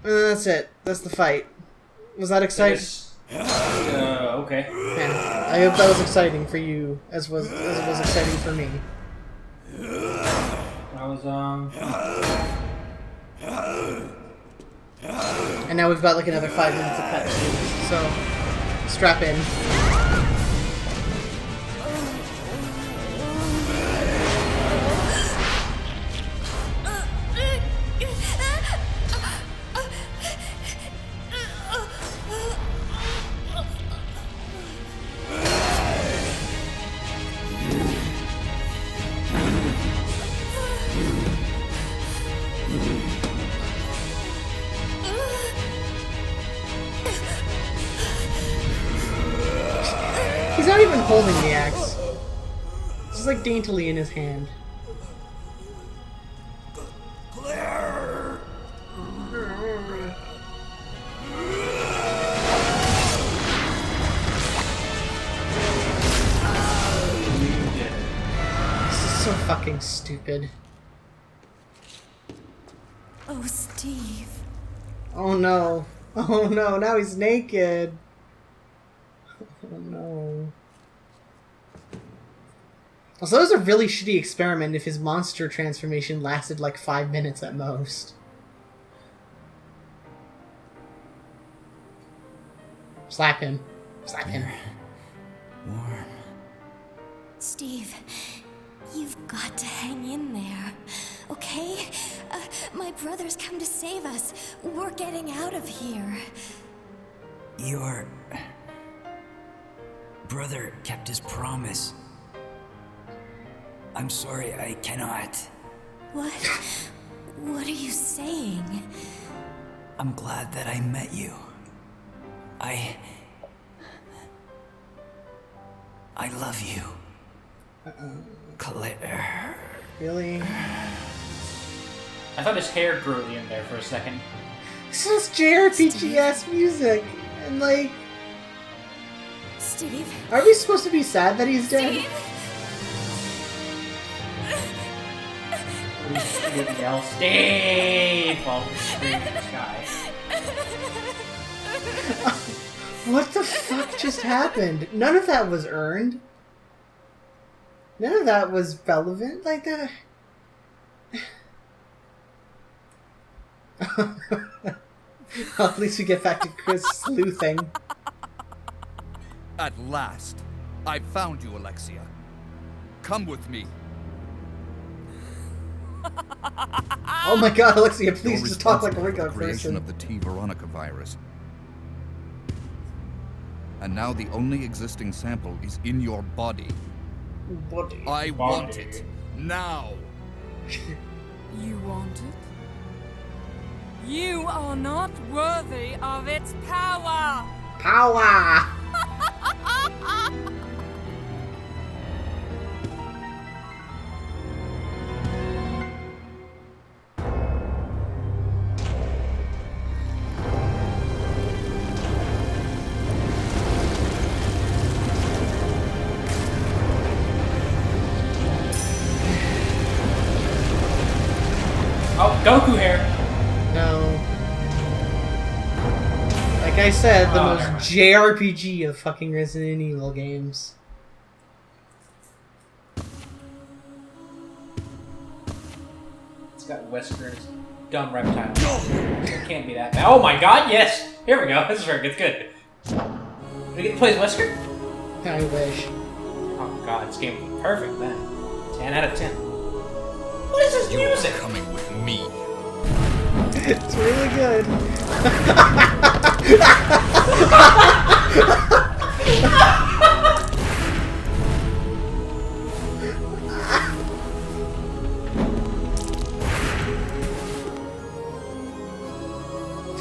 That's it. That's the fight. Was that exciting? Okay. Yeah, I hope that was exciting for you, as it was exciting for me. That was And now we've got like another 5 minutes of cutscenes, so strap in. He's not even holding the axe. It's just like daintily in his hand. Claire! This is so fucking stupid. Oh, Steve. Oh no. Oh no, now he's naked. Oh no. Also, that was a really shitty experiment if his monster transformation lasted like 5 minutes at most. Slap him. Slap him. Warm. Steve, you've got to hang in there, okay? My brother's come to save us. We're getting out of here. Your brother kept his promise. I'm sorry, I cannot. What? What are you saying? I'm glad that I met you. I love you. Claire. Really? I thought his hair grew at the end there for a second. This is JRPG-ass music. And like... Steve? Are we supposed to be sad that he's dead? Steve? Steve yell, Steve! While screaming in the sky. What the fuck just happened? None of that was earned. None of that was relevant. Like that. Well, at least we get back to Chris sleuthing. At last, I found you, Alexia. Come with me. Oh my god, Alexia, please You're just talk like a responsible regular for the creation person. of the T. Veronica virus. And now the only existing sample is in your body. Body. I want it. Now. You want it? You are not worthy of its power! Power! Oh, Goku hair! No. Like I said, the Oh, most never mind. JRPG of fucking Resident Evil games. It's got Wesker's dumb reptile. It can't be that bad. Oh my god, yes! Here we go. This is very good. It's good. Did we get to play as Wesker? I wish. Oh god, this game would be perfect then. 10 out of 10. What is this You're music? coming with me. It's really good.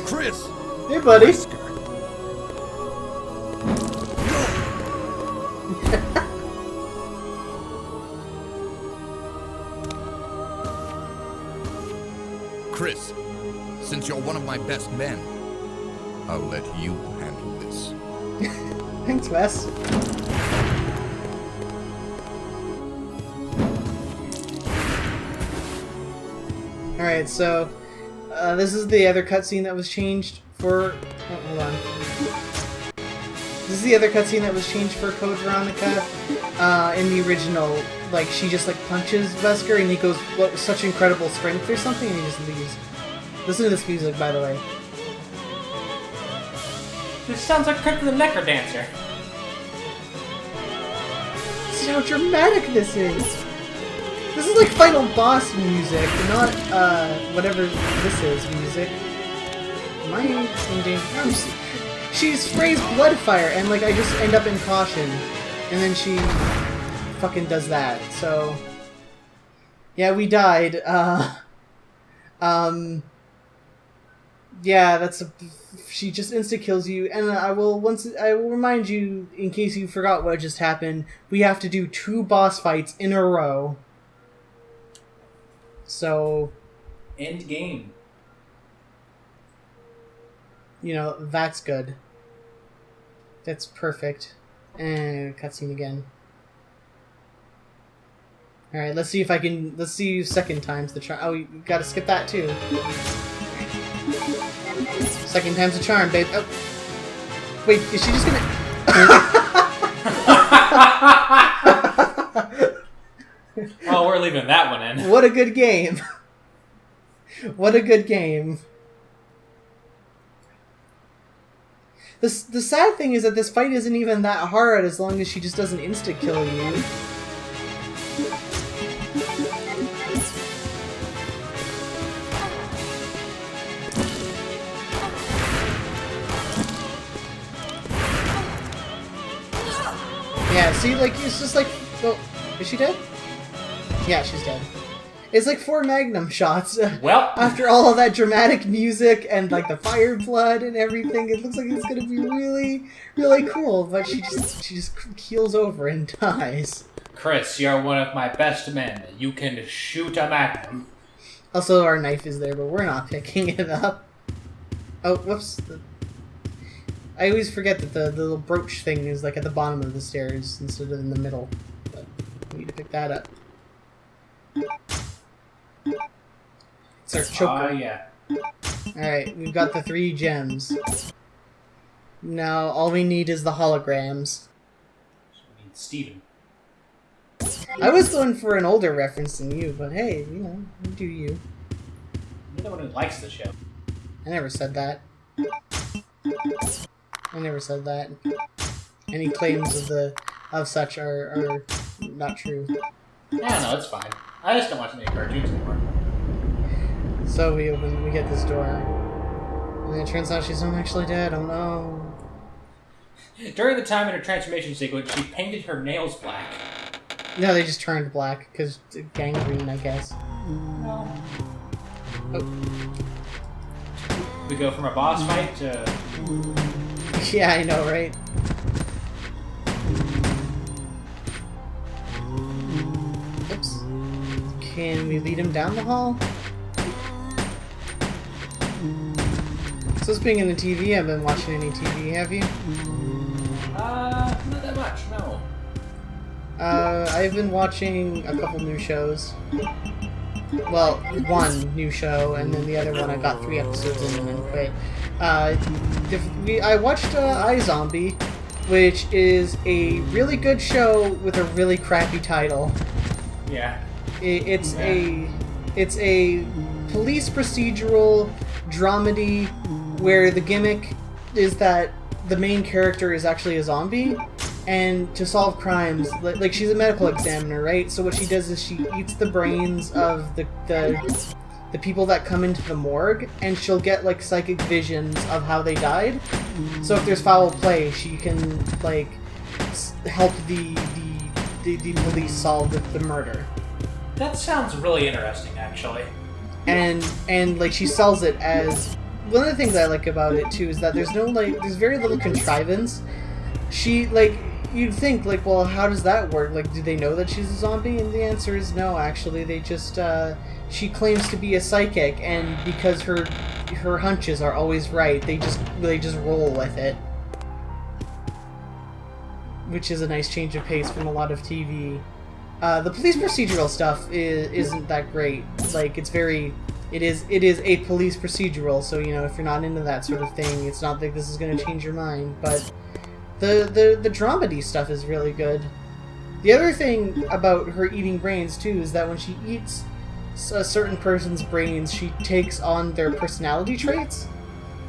Chris! Hey, buddy. Chris, since you're one of my best men, I'll let you handle this. Thanks, Wes. Alright, so This is the other cutscene that was changed for... Oh, hold on. This is the other cutscene that was changed for Code Veronica. In the original, like, she just, like, punches Wesker and he goes, what, such incredible strength or something, and he just leaves. Listen to this music, by the way. This sounds like Crypt of the Necker Dancer. See how dramatic this is! This is like final boss music, not, whatever this is music. Am I in danger? She sprays blood fire, and, like, I just end up in caution. And then she fucking does that, so... Yeah, we died, yeah, that's a... She just insta-kills you, and I will remind you, in case you forgot what just happened, we have to do 2 boss fights in a row. So... End game. You know, that's good. That's perfect. And cutscene again. Alright, let's see if I can... Let's see second time's the charm. Oh, you gotta skip that too. Second time's the charm, babe. Oh. Wait, is she just gonna... Oh, we're leaving that one in. What a good game. What a good game. The sad thing is that this fight isn't even that hard as long as she just doesn't insta-kill you. Yeah, see, like, it's just like... Oh, is she dead? Yeah, she's dead. It's like 4 Magnum shots. Well... After all of that dramatic music and, like, the fire blood and everything, it looks like it's gonna be really, really cool, but she just keels over and dies. Chris, you're one of my best men. You can shoot a Magnum. Also, our knife is there, but we're not picking it up. Oh, whoops. I always forget that the little brooch thing is, like, at the bottom of the stairs instead of in the middle. But we need to pick that up. It's our choker. Yeah. Alright, we've got the 3 gems. Now, all we need is the holograms. We need Steven. I was going for an older reference than you, but hey, you know, you do you. You're the one who likes the show. I never said that. I never said that. Any claims of such are not true. Yeah, no, it's fine. I just don't watch any cartoons anymore. So we get this door. And then it turns out she's not actually dead, oh no. During the time in her transformation sequence, she painted her nails black. No, they just turned black, because gangrene, I guess. No. Oh. We go from a boss fight to... Yeah, I know, right? Oops. Can we lead him down the hall? So this being in the TV, I haven't been watching any TV, have you? Not that much, no. I've been watching a couple new shows. Well, one new show, and then the other one I got 3 episodes in and then quit. I watched iZombie, which is a really good show with a really crappy title. Yeah. It's a police procedural dramedy where the gimmick is that the main character is actually a zombie, and to solve crimes, like she's a medical examiner, right? So what she does is she eats the brains of the people that come into the morgue, and she'll get like psychic visions of how they died. So if there's foul play, she can like help the police solve the murder. That sounds really interesting, actually. And like she sells it as one of the things I like about it too is that there's very little contrivance. She you'd think well, how does that work? Like, do they know that she's a zombie? And the answer is no. Actually, they just she claims to be a psychic, and because her hunches are always right, they just roll with it, which is a nice change of pace from a lot of TV. The police procedural stuff isn't that great. Like, it's very it is a police procedural, so you know, if you're not into that sort of thing, it's not like this is going to change your mind. But the dramedy stuff is really good. The other thing about her eating brains too is that when she eats a certain person's brains, she takes on their personality traits.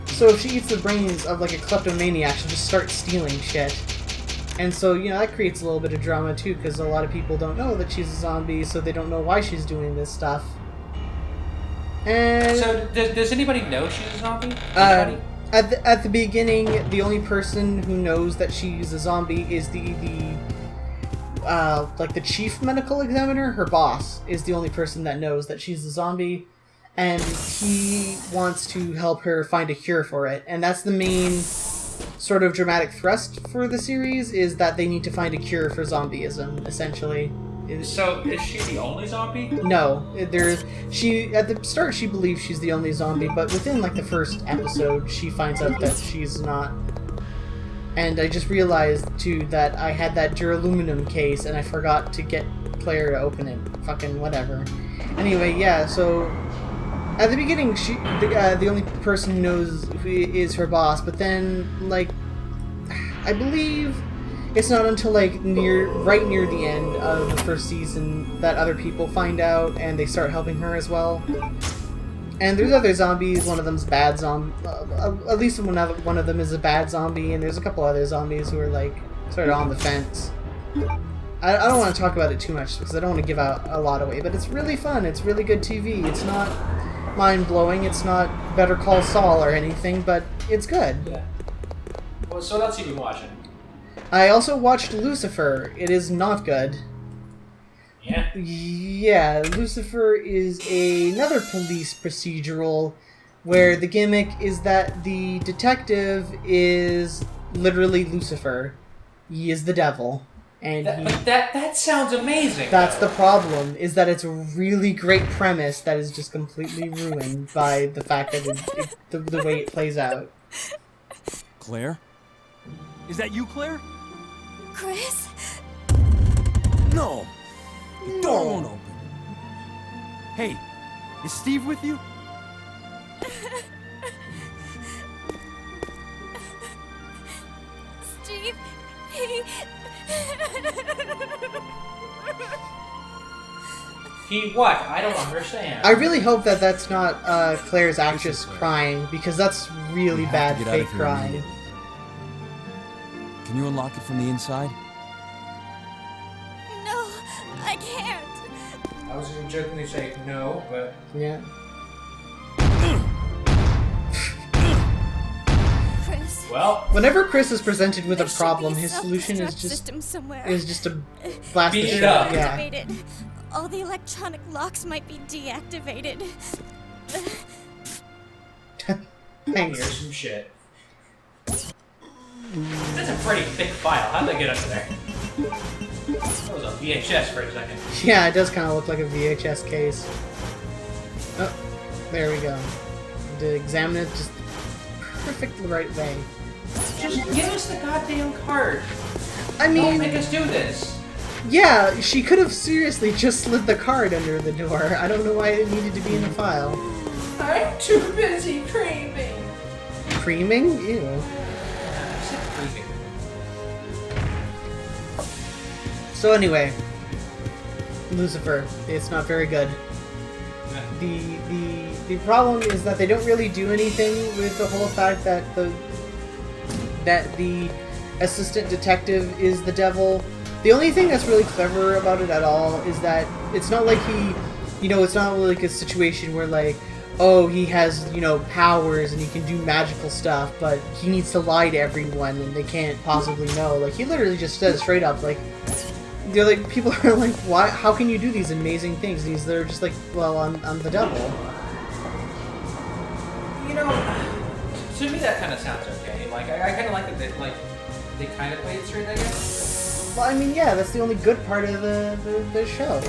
So if she eats the brains of like a kleptomaniac, she'll just start stealing shit. And so, you know, that creates a little bit of drama too, because a lot of people don't know that she's a zombie, so they don't know why she's doing this stuff. And So, does anybody know she's a zombie? at the beginning, the only person who knows that she's a zombie is the chief medical examiner. Her boss is the only person that knows that she's a zombie, and he wants to help her find a cure for it. And that's the main sort of dramatic thrust for the series, is that they need to find a cure for zombieism, essentially. So, is she the only zombie? No, at the start she believes she's the only zombie, but within like the first episode she finds out that she's not. And I just realized too that I had that duraluminum case and I forgot to get Claire to open it. Fucking whatever. Anyway, yeah, so at the beginning the only person who knows who is her boss, but then like I believe it's not until like right near the end of the first season that other people find out and they start helping her as well. And there's other zombies. One of them's bad zombie. At least one of them is a bad zombie, and there's a couple other zombies who are like sort of on the fence. I don't want to talk about it too much because I don't want to give out a lot away. But it's really fun. It's really good TV. It's not mind blowing. It's not Better Call Saul or anything, but it's good. Yeah. Well, so let's see what we're watching. I also watched Lucifer. It is not good. Yeah? Yeah, Lucifer is another police procedural where the gimmick is that the detective is literally Lucifer. He is the devil. And that sounds amazing. That's the problem, is that it's a really great premise that is just completely ruined by the fact that the way it plays out. Claire? Is that you, Claire? Chris? No! The door won't open. Hey, is Steve with you? Steve, He what? I don't understand. I really hope that that's not Claire's actress crying, because that's really bad fake crying. Can you unlock it from the inside? No, I can't. I was going to jokingly say no, but... Yeah. Chris. Well... Whenever Chris is presented with There a should problem, be his some solution is self-destruct system somewhere. to blast the Beat it shit up. Yeah. Activated. All the electronic locks might be deactivated. Thanks. Here's some shit. That's a pretty thick file. How'd they get under there? That was a VHS for a second. Yeah, it does kind of look like a VHS case. Oh, there we go. To examine it just perfectly right way. Just give us the goddamn card. I Don't mean, make us do this. yeah, she could have seriously just slid the card under the door. I don't know why it needed to be in the file. I'm too busy creaming. Creaming? Ew. I said creaming. So anyway, Lucifer. It's not very good. The problem is that they don't really do anything with the whole fact that the assistant detective is the devil. The only thing that's really clever about it at all is that it's not like it's not like a situation where like, oh, he has, powers and he can do magical stuff, but he needs to lie to everyone and they can't possibly know. Like, he literally just says straight up, like, they're like, people are like, why? How can you do these amazing things? And they're just like, well, I'm the devil. To me that kind of sounds okay. Like, I kind of like that they kind of play it straight, I guess. Well, I mean, yeah, that's the only good part of the show.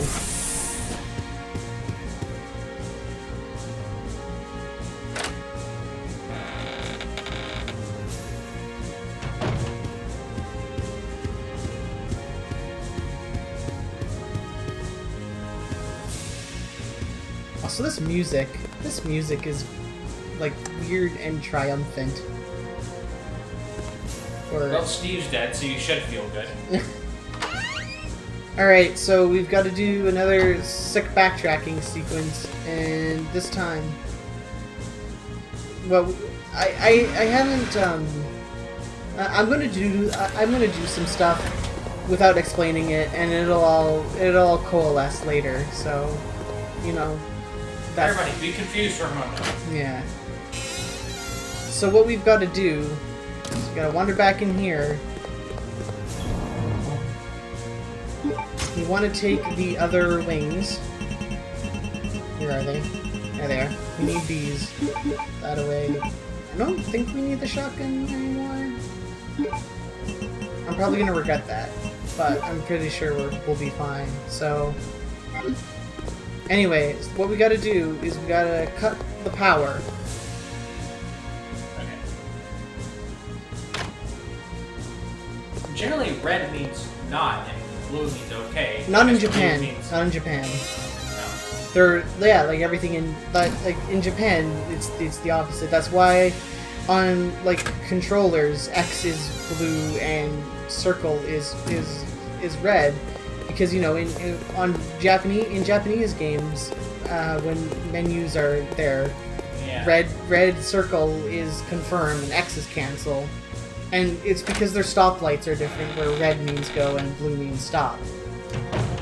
Also, this music This music is like weird and triumphant. Well, Steve's dead, so you should feel good. Alright, so we've got to do another sick backtracking sequence, and this time... Well, I haven't, I'm gonna do some stuff without explaining it, and it'll all coalesce later, so, you know... That's, everybody, be confused for a moment. yeah. So what we've got to do is we got to wander back in here. We want to take the other wings. Where are they? There they are. We need these. That away. I don't think we need the shotgun anymore. I'm probably going to regret that, but I'm pretty sure we'll be fine. So, anyways, what we got to do is we got to cut the power. Generally, red means not, and blue means okay. Not in Because blue Japan. means- Not in Japan. No. They're like everything in like in Japan, it's the opposite. That's why on like controllers, X is blue and circle is red, because you know in Japanese games, when menus are there, Yeah. red circle is confirm and X is cancel. And it's because their stoplights are different, where red means go and blue means stop.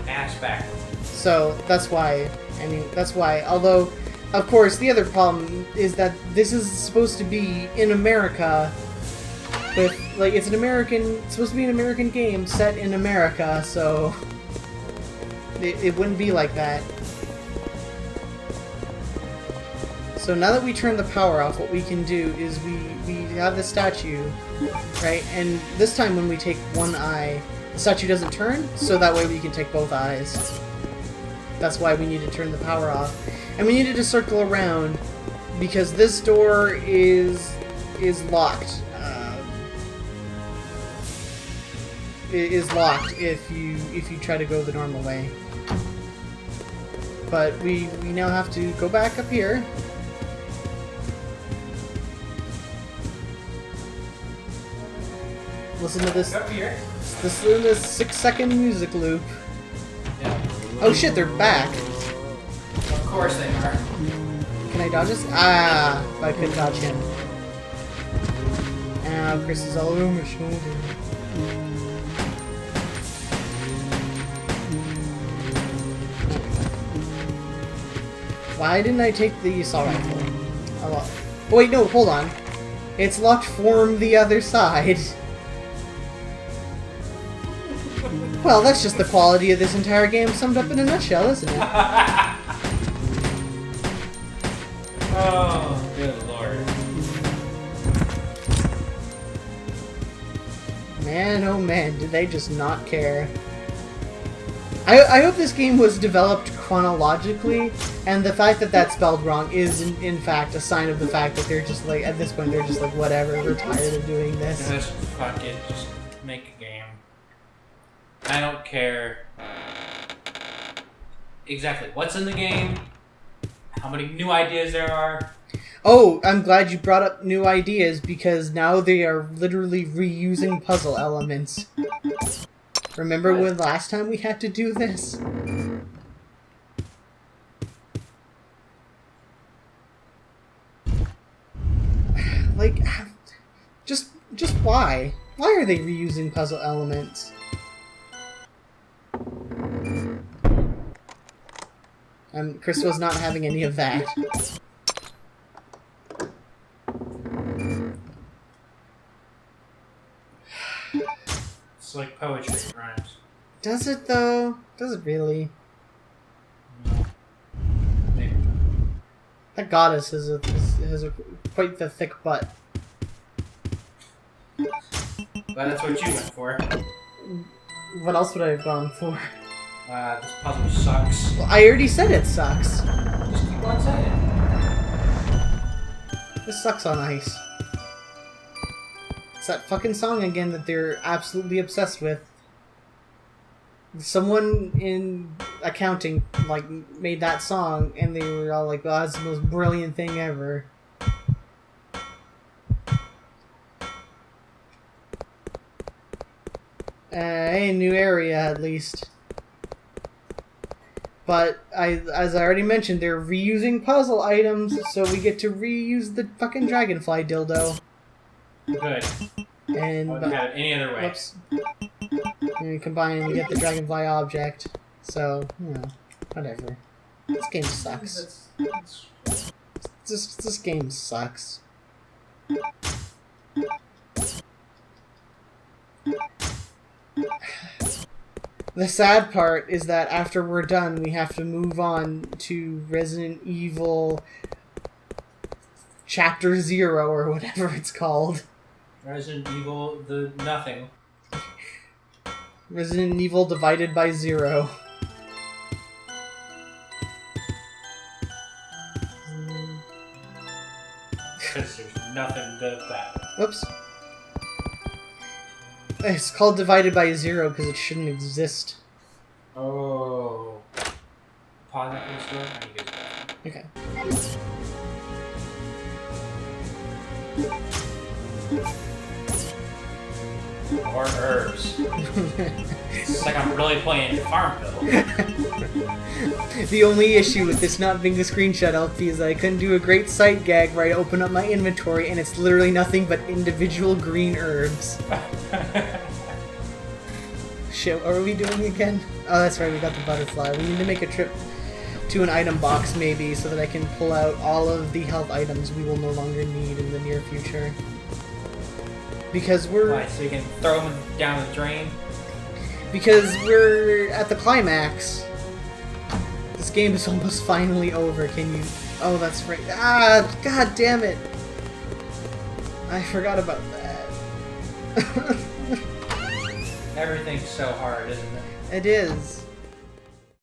Ass back. So that's why. I mean, that's why. Although, of course, the other problem is that this is supposed to be in America. With like, it's supposed to be an American game set in America, so it wouldn't be like that. So now that we turn the power off, what we can do is we have the statue, right? And this time when we take one eye, the statue doesn't turn, so that way we can take both eyes. That's why we need to turn the power off. And we needed to circle around, because this door is locked. It is locked if you try to go the normal way. But we now have to go back up here. Listen to this. Up here. Listen to this 6-second music loop. Yeah. Oh shit, they're back. Of course they are. Can I dodge this? Ah, I couldn't dodge him. Ow, Chris is all over my shoulder. Why didn't I take the assault rifle? Oh, wait, no, hold on. It's locked from the other side. Well, that's just the quality of this entire game summed up in a nutshell, isn't it? Oh, good lord. Man, oh man, did they just not care. I hope this game was developed chronologically, and the fact that that's spelled wrong is in fact a sign of the fact that they're just like, at this point they're just like, whatever, we're tired of doing this. Just fuck it, just make a game. I don't care exactly what's in the game, how many new ideas there are. Oh, I'm glad you brought up new ideas, because now they are literally reusing puzzle elements. Remember when last time we had to do this? Like, just why? Why are they reusing puzzle elements? Chris was not having any of that. It's like poetry, it rhymes. Does it though? Does it really? Maybe. That goddess has a quite the thick butt. But that's what you went for. What else would I have gone for? This puzzle sucks. Well, I already said it sucks. Just keep on saying. This sucks on ice. It's that fucking song again that they're absolutely obsessed with. someone in accounting like made that song, and they were all like, "Oh, that's the most brilliant thing ever." Hey, new area at least. But as I already mentioned, they're reusing puzzle items, so we get to reuse the fucking dragonfly dildo. Good. And I wouldn't have it any other way. whoops. And we combine, we get the dragonfly object. So, you know, whatever. This game sucks. This game sucks. The sad part is that after we're done, we have to move on to Resident Evil Chapter 0 or whatever it's called. Resident Evil, the nothing. Resident Evil divided by 0. Because there's nothing to that. Oops. It's called divided by 0 because it shouldn't exist. Oh. Pause that for the store? I need to get that. Okay. More herbs. It's like I'm really playing Farmville. The only issue with this not being a screenshot LP is that I couldn't do a great sight gag where I open up my inventory and it's literally nothing but individual green herbs. Shit, what are we doing again? Oh, that's right, we got the butterfly. We need to make a trip to an item box maybe so that I can pull out all of the health items we will no longer need in the near future. Because we're... Why, so you can throw them down the drain? Because we're at the climax. This game is almost finally over. Can you... Oh, that's right. Ah, god damn it. I forgot about that. Everything's so hard, isn't it? It is.